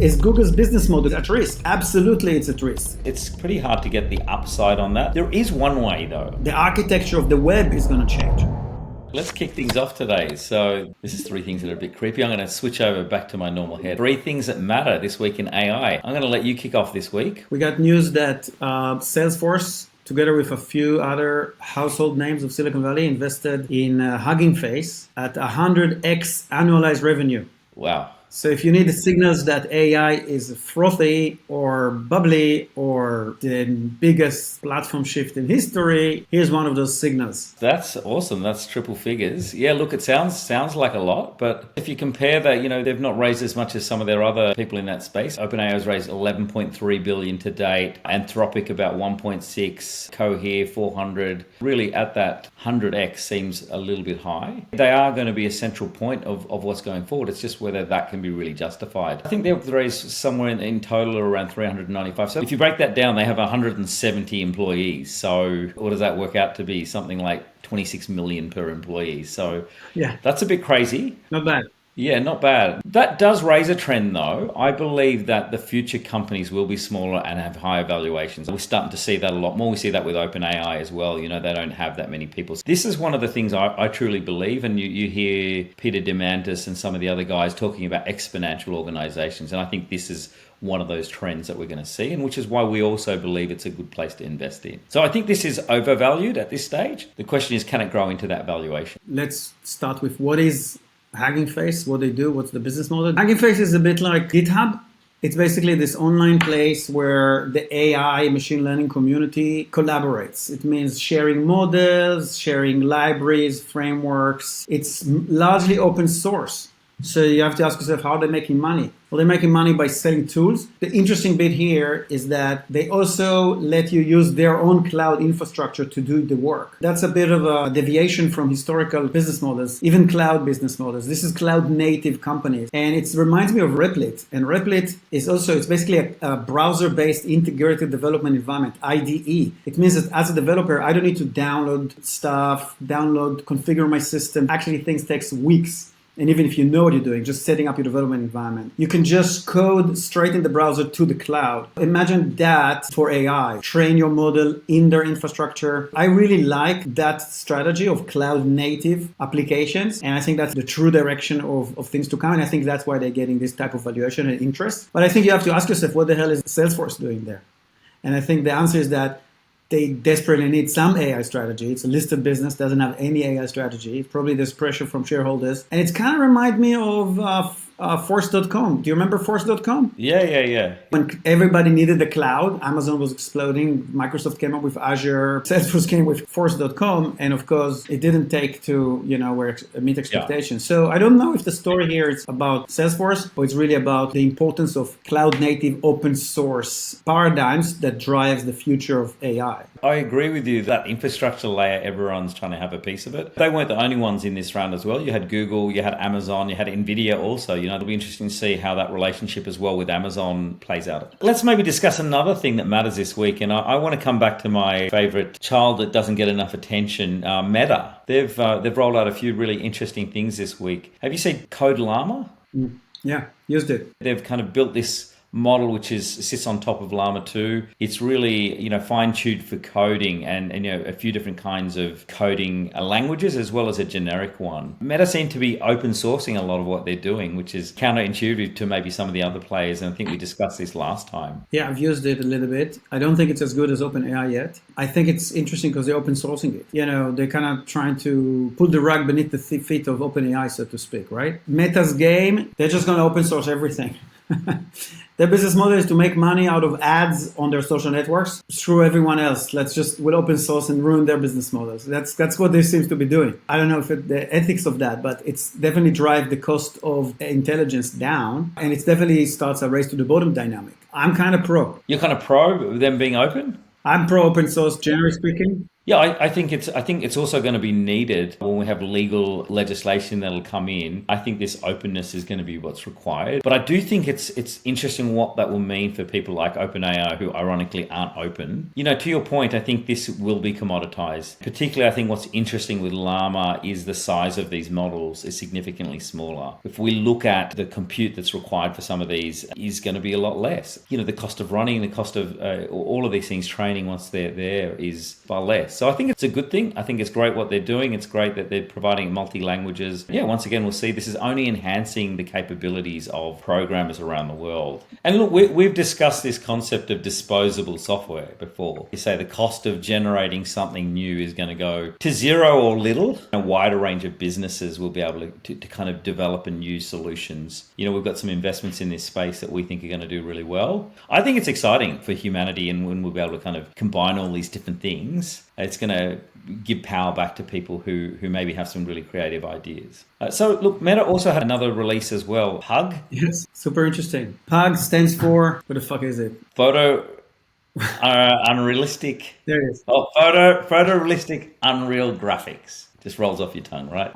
Is Google's business model at risk? Absolutely, it's at risk. It's pretty hard to get the upside on that. There is one way though. The architecture of the web is going to change. Let's kick things off today. So this is three things that are a bit creepy. I'm going to switch over back to my normal head. Three things that matter this week in AI. I'm going to let you kick off this week. We got news that Salesforce, together with a few other household names of Silicon Valley, invested in Hugging Face at 100x annualized revenue. Wow. So if you need the signals that AI is frothy or bubbly or the biggest platform shift in history, here's one of those signals. That's awesome. That's triple figures. Yeah, look, it sounds like a lot, but if you compare that, they've not raised as much as some of their other people in that space. OpenAI has raised 11.3 billion to date, Anthropic about 1.6, Cohere 400. Really at that 100x seems a little bit high. They are going to be a central point of what's going forward. It's just whether that can be really justified. I think they've raised somewhere in total around 395. So if you break that down, they have 170 employees. So what does that work out to be? Something like 26 million per employee. So yeah, that's a bit crazy. Not bad. Yeah, not bad. That does raise a trend though. I believe that the future companies will be smaller and have higher valuations. We're starting to see that a lot more. We see that with OpenAI as well. They don't have that many people. This is one of the things I truly believe. And you hear Peter Diamandis and some of the other guys talking about exponential organizations. And I think this is one of those trends that we're going to see, and which is why we also believe it's a good place to invest in. So I think this is overvalued at this stage. The question is, can it grow into that valuation? Let's start with what is Hugging Face, what they do, what's the business model. Hugging Face is a bit like GitHub. It's basically this online place where the AI machine learning community collaborates. It means sharing models, sharing libraries, frameworks. It's largely open source. So you have to ask yourself, how are they making money? Well, they're making money by selling tools. The interesting bit here is that they also let you use their own cloud infrastructure to do the work. That's a bit of a deviation from historical business models, even cloud business models. This is cloud native companies. And it reminds me of Replit. And Replit is also, it's basically a browser-based integrated development environment, IDE. It means that as a developer, I don't need to download stuff, configure my system. Actually, things takes weeks. And even if you know what you're doing, just setting up your development environment, you can just code straight in the browser to the cloud. Imagine that for AI. Train your model in their infrastructure. I really like that strategy of cloud native applications. And I think that's the true direction of things to come. And I think that's why they're getting this type of valuation and interest. But I think you have to ask yourself, what the hell is Salesforce doing there? And I think the answer is that they desperately need some AI strategy. It's a listed business, doesn't have any AI strategy. Probably there's pressure from shareholders. And it's kind of remind me of Force.com. Do you remember Force.com? Yeah. When everybody needed the cloud, Amazon was exploding. Microsoft came up with Azure. Salesforce came with Force.com. And of course, it didn't take to, meet expectations. Yeah. So I don't know if the story here is about Salesforce, or it's really about the importance of cloud native open source paradigms that drives the future of AI. I agree with you. That infrastructure layer, everyone's trying to have a piece of it. They weren't the only ones in this round as well. You had Google, you had Amazon, you had NVIDIA also. It'll be interesting to see how that relationship as well with Amazon plays out. Let's maybe discuss another thing that matters this week. And I want to come back to my favorite child that doesn't get enough attention, Meta. They've rolled out a few really interesting things this week. Have you seen Code Llama? Yeah, used it. They've kind of built this model which sits on top of Llama 2. It's really fine-tuned for coding and a few different kinds of coding languages as well as a generic one. Meta seem to be open sourcing a lot of what they're doing, which is counterintuitive to maybe some of the other players, and I think we discussed this last time. Yeah, I've used it a little bit. I don't think it's as good as OpenAI yet. I think it's interesting because they're open sourcing it. They're kind of trying to pull the rug beneath the feet of OpenAI, so to speak, right? Meta's game, they're just going to open source everything. Their business model is to make money out of ads on their social networks. Screw everyone else. We'll open source and ruin their business models. That's what they seem to be doing. I don't know if the ethics of that, but it's definitely drive the cost of intelligence down, and it definitely starts a race to the bottom dynamic. I'm kind of pro. You're kind of pro them being open? I'm pro open source, generally speaking. Yeah, I think it's also going to be needed when we have legal legislation that'll come in. I think this openness is going to be what's required. But I do think it's interesting what that will mean for people like OpenAI, who ironically aren't open. To your point, I think this will be commoditized. Particularly, I think what's interesting with Llama is the size of these models is significantly smaller. If we look at the compute that's required for some of these is going to be a lot less. The cost of running, the cost of all of these things, training once they're there is far less. So I think it's a good thing. I think it's great what they're doing. It's great that they're providing multi-languages. Yeah, once again, we'll see this is only enhancing the capabilities of programmers around the world. And look, we've discussed this concept of disposable software before. You say the cost of generating something new is going to go to zero or little. A wider range of businesses will be able to kind of develop and use solutions. We've got some investments in this space that we think are going to do really well. I think it's exciting for humanity, and when we'll be able to kind of combine all these different things, it's going to give power back to people who maybe have some really creative ideas. So look, Meta also had another release as well, Pug. Yes, super interesting. Pug stands for, what the fuck is it? Photo unrealistic. There it is. Oh, photorealistic unreal graphics. Just rolls off your tongue, right?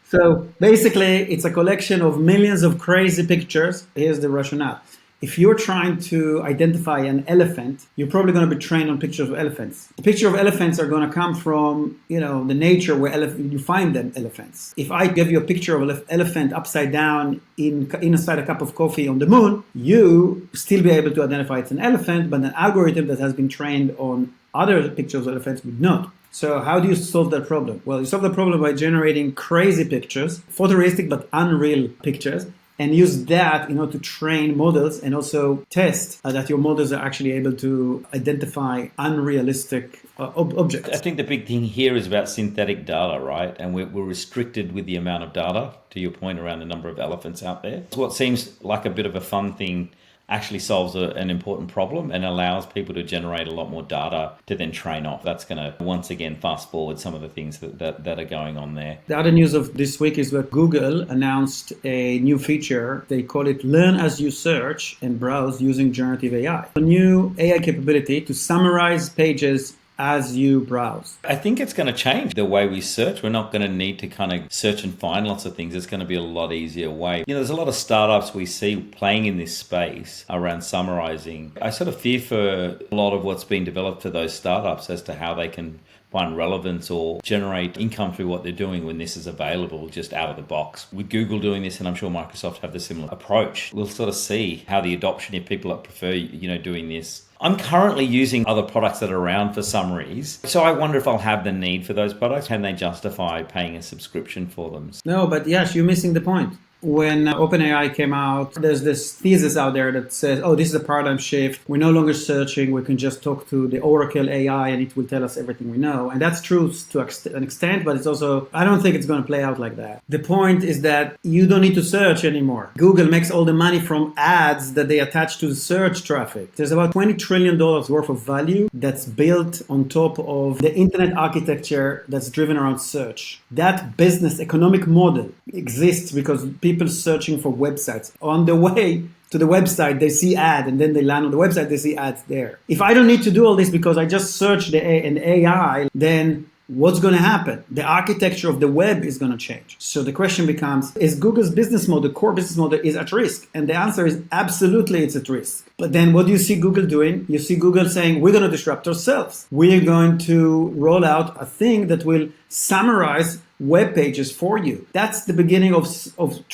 So basically, it's a collection of millions of crazy pictures. Here's the rationale. If you're trying to identify an elephant, you're probably going to be trained on pictures of elephants. The picture of elephants are going to come from, the nature where you find them, elephants. If I give you a picture of an elephant upside down inside a cup of coffee on the moon, you still be able to identify it's an elephant, but an algorithm that has been trained on other pictures of elephants would not. So how do you solve that problem? Well, you solve the problem by generating crazy pictures, photorealistic but unreal pictures, and use that in order to train models and also test that your models are actually able to identify unrealistic objects. I think the big thing here is about synthetic data, right? And we're restricted with the amount of data, to your point around the number of elephants out there. What seems like a bit of a fun thing actually solves an important problem and allows people to generate a lot more data to then train off. That's going to, once again, fast forward some of the things that are going on there. The other news of this week is that Google announced a new feature. They call it Learn as you search and browse using generative AI. A new AI capability to summarize pages as you browse. I think it's going to change the way we search. We're not going to need to kind of search and find lots of things. It's going to be a lot easier way. There's a lot of startups we see playing in this space around summarizing. I sort of fear for a lot of what's being developed for those startups as to how they can find relevance or generate income through what they're doing when this is available just out of the box. With Google doing this, and I'm sure Microsoft have the similar approach, we'll sort of see how the adoption, if people prefer, doing this. I'm currently using other products that are around for summaries. So I wonder if I'll have the need for those products. Can they justify paying a subscription for them? No, but Yash, you're missing the point. When OpenAI came out, there's this thesis out there that says, oh, this is a paradigm shift. We're no longer searching. We can just talk to the Oracle AI and it will tell us everything we know. And that's true to an extent, but it's also, I don't think it's going to play out like that. The point is that you don't need to search anymore. Google makes all the money from ads that they attach to the search traffic. There's about $20 trillion worth of value that's built on top of the internet architecture that's driven around search. That business economic model exists because people searching for websites. On the way to the website, they see ad, and then they land on the website, they see ads there. If I don't need to do all this because I just search an AI, then what's going to happen? The architecture of the web is going to change. So the question becomes, is Google's business model, core business model, is at risk? And the answer is absolutely it's at risk. But then what do you see Google doing? You see Google saying, we're going to disrupt ourselves. We're going to roll out a thing that will summarize web pages for you. That's the beginning of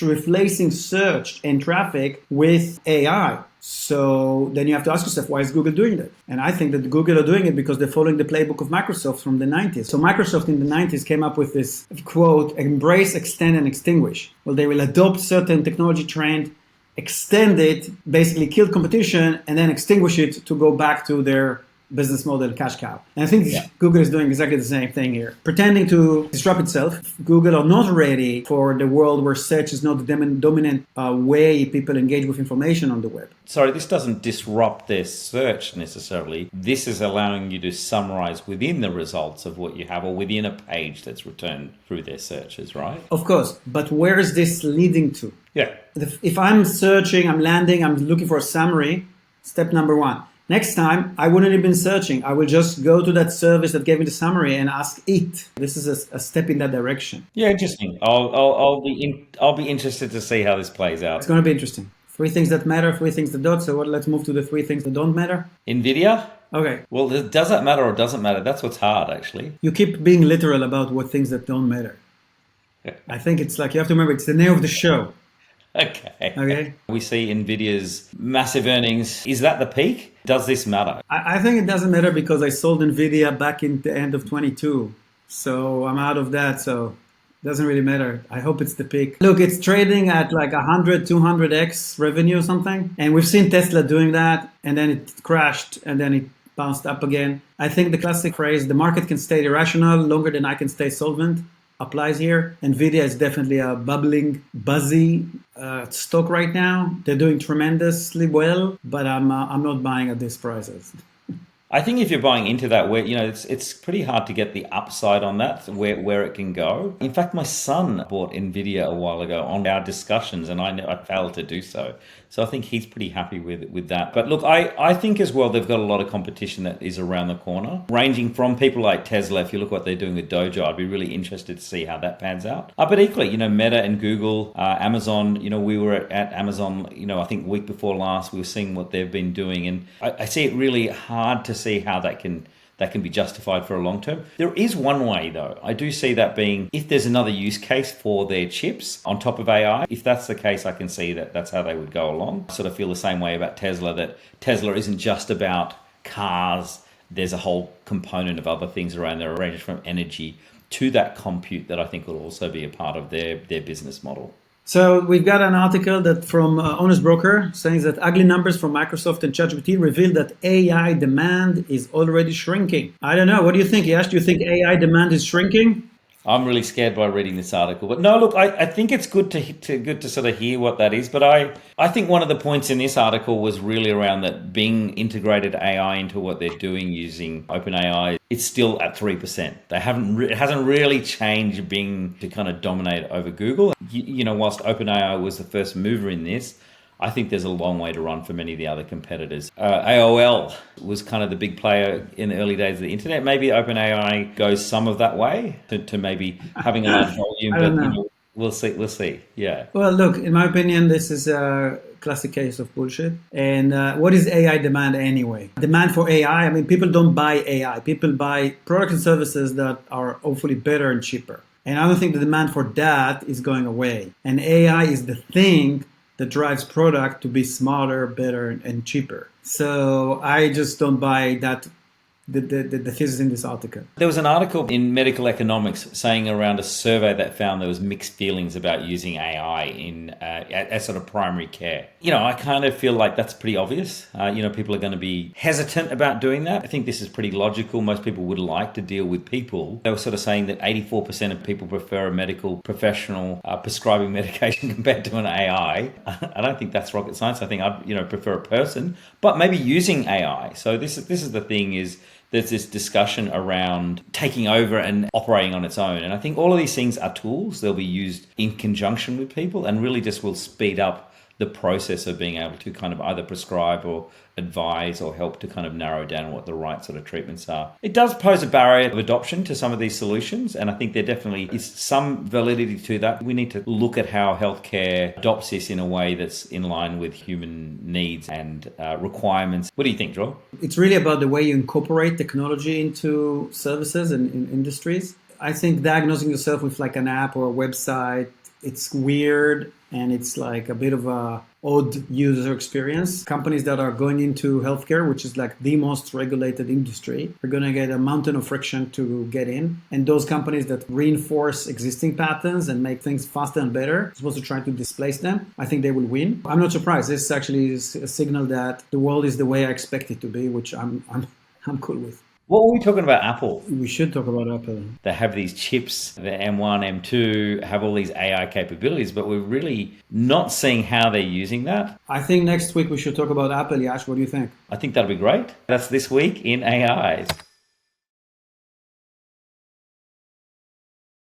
replacing search and traffic with AI. So then you have to ask yourself, why is Google doing that? And I think that Google are doing it because they're following the playbook of Microsoft from the 90s. So Microsoft in the 90s came up with this quote, embrace, extend, and extinguish. Well, they will adopt certain technology trend, extend it, basically kill competition, and then extinguish it to go back to their business model, cash cow. And I think Google is doing exactly the same thing here. Pretending to disrupt itself, Google are not ready for the world where search is not the dominant way people engage with information on the web. Sorry, this doesn't disrupt their search necessarily. This is allowing you to summarize within the results of what you have or within a page that's returned through their searches, right? Of course, but where is this leading to? Yeah. If I'm searching, I'm landing, I'm looking for a summary, step number one. Next time, I wouldn't have been searching. I will just go to that service that gave me the summary and ask it. This is a step in that direction. Yeah, interesting. I'll be interested to see how this plays It's out. going to be interesting. Three things that matter, three things that don't. So let's move to the three things that don't matter. NVIDIA? Okay. Well, does that matter or doesn't matter? That's what's hard, actually. You keep being literal about what things that don't matter. I think it's like, you have to remember, it's the name of the show. Okay. Okay. We see NVIDIA's massive earnings. Is that the peak? Does this matter? I think it doesn't matter because I sold NVIDIA back in the end of 22. So I'm out of that. So it doesn't really matter. I hope it's the peak. Look, it's trading at like 100, 200x revenue or something. And we've seen Tesla doing that. And then it crashed and then it bounced up again. I think the classic phrase, the market can stay irrational longer than I can stay solvent, applies here. NVIDIA is definitely a bubbling, buzzy stock right now. They're doing tremendously well, but I'm not buying at these prices. I think if you're buying into that, where it's pretty hard to get the upside on that, where it can go. In fact, my son bought NVIDIA a while ago on our discussions, and I failed to do so. So I think he's pretty happy with that. But look, I think as well they've got a lot of competition that is around the corner, ranging from people like Tesla. If you look what they're doing with Dojo, I'd be really interested to see how that pans out. But equally, Meta and Google, Amazon. We were at Amazon. I think week before last, we were seeing what they've been doing, and I see it really hard to see how that can be justified for a long term. There is one way though. I do see that being if there's another use case for their chips on top of AI. If that's the case, I can see that that's how they would go along. I sort of feel the same way about Tesla, that Tesla isn't just about cars. There's a whole component of other things around there, ranging from energy to that compute that I think will also be a part of their business model. So we've got an article that from Honest Broker saying that ugly numbers from Microsoft and ChatGPT reveal that AI demand is already shrinking. I don't know. What do you think, Yash? Do you think AI demand is shrinking? I'm really scared by reading this article, but no, look, I think it's good to sort of hear what that is. But I think one of the points in this article was really around that Bing integrated AI into what they're doing using OpenAI. It's still at 3%. It hasn't really changed Bing to kind of dominate over Google. Whilst OpenAI was the first mover in this, I think there's a long way to run for many of the other competitors. AOL was kind of the big player in the early days of the internet. Maybe OpenAI goes some of that way to maybe having a large volume, but we'll see. We'll see. Yeah. Well, look, in my opinion, this is a classic case of bullshit. And what is AI demand anyway? Demand for AI, I mean, people don't buy AI. People buy products and services that are hopefully better and cheaper. And I don't think the demand for that is going away. And AI is the thing that drives product to be smarter, better, and cheaper. So I just don't buy that the thesis in this article. There was an article in Medical Economics saying around a survey that found there was mixed feelings about using AI in as sort of primary care. I kind of feel like that's pretty obvious. People are going to be hesitant about doing that. I think this is pretty logical. Most people would like to deal with people. They were sort of saying that 84% of people prefer a medical professional prescribing medication compared to an AI. I don't think that's rocket science. I think I'd prefer a person, but maybe using AI. So this is the thing is, there's this discussion around taking over and operating on its own. And I think all of these things are tools. They'll be used in conjunction with people and really just will speed up the process of being able to kind of either prescribe or advise or help to kind of narrow down what the right sort of treatments are. It does pose a barrier of adoption to some of these solutions, and I think there definitely is some validity to that. We need to look at how healthcare adopts this in a way that's in line with human needs and requirements. What do you think, Dror? It's really about the way you incorporate technology into services and in industries. I think diagnosing yourself with like an app or a website, it's weird and it's like a bit of a odd user experience. Companies that are going into healthcare, which is like the most regulated industry, are going to get a mountain of friction to get in. And those companies that reinforce existing patterns and make things faster and better, supposed to try to displace them, I think they will win. I'm not surprised. This actually is a signal that the world is the way I expect it to be, which I'm cool with. What were we talking about Apple? We should talk about Apple. They have these chips, the M1, M2, have all these AI capabilities, but we're really not seeing how they're using that. I think next week we should talk about Apple, Yash. What do you think? I think that'll be great. That's this week in AI.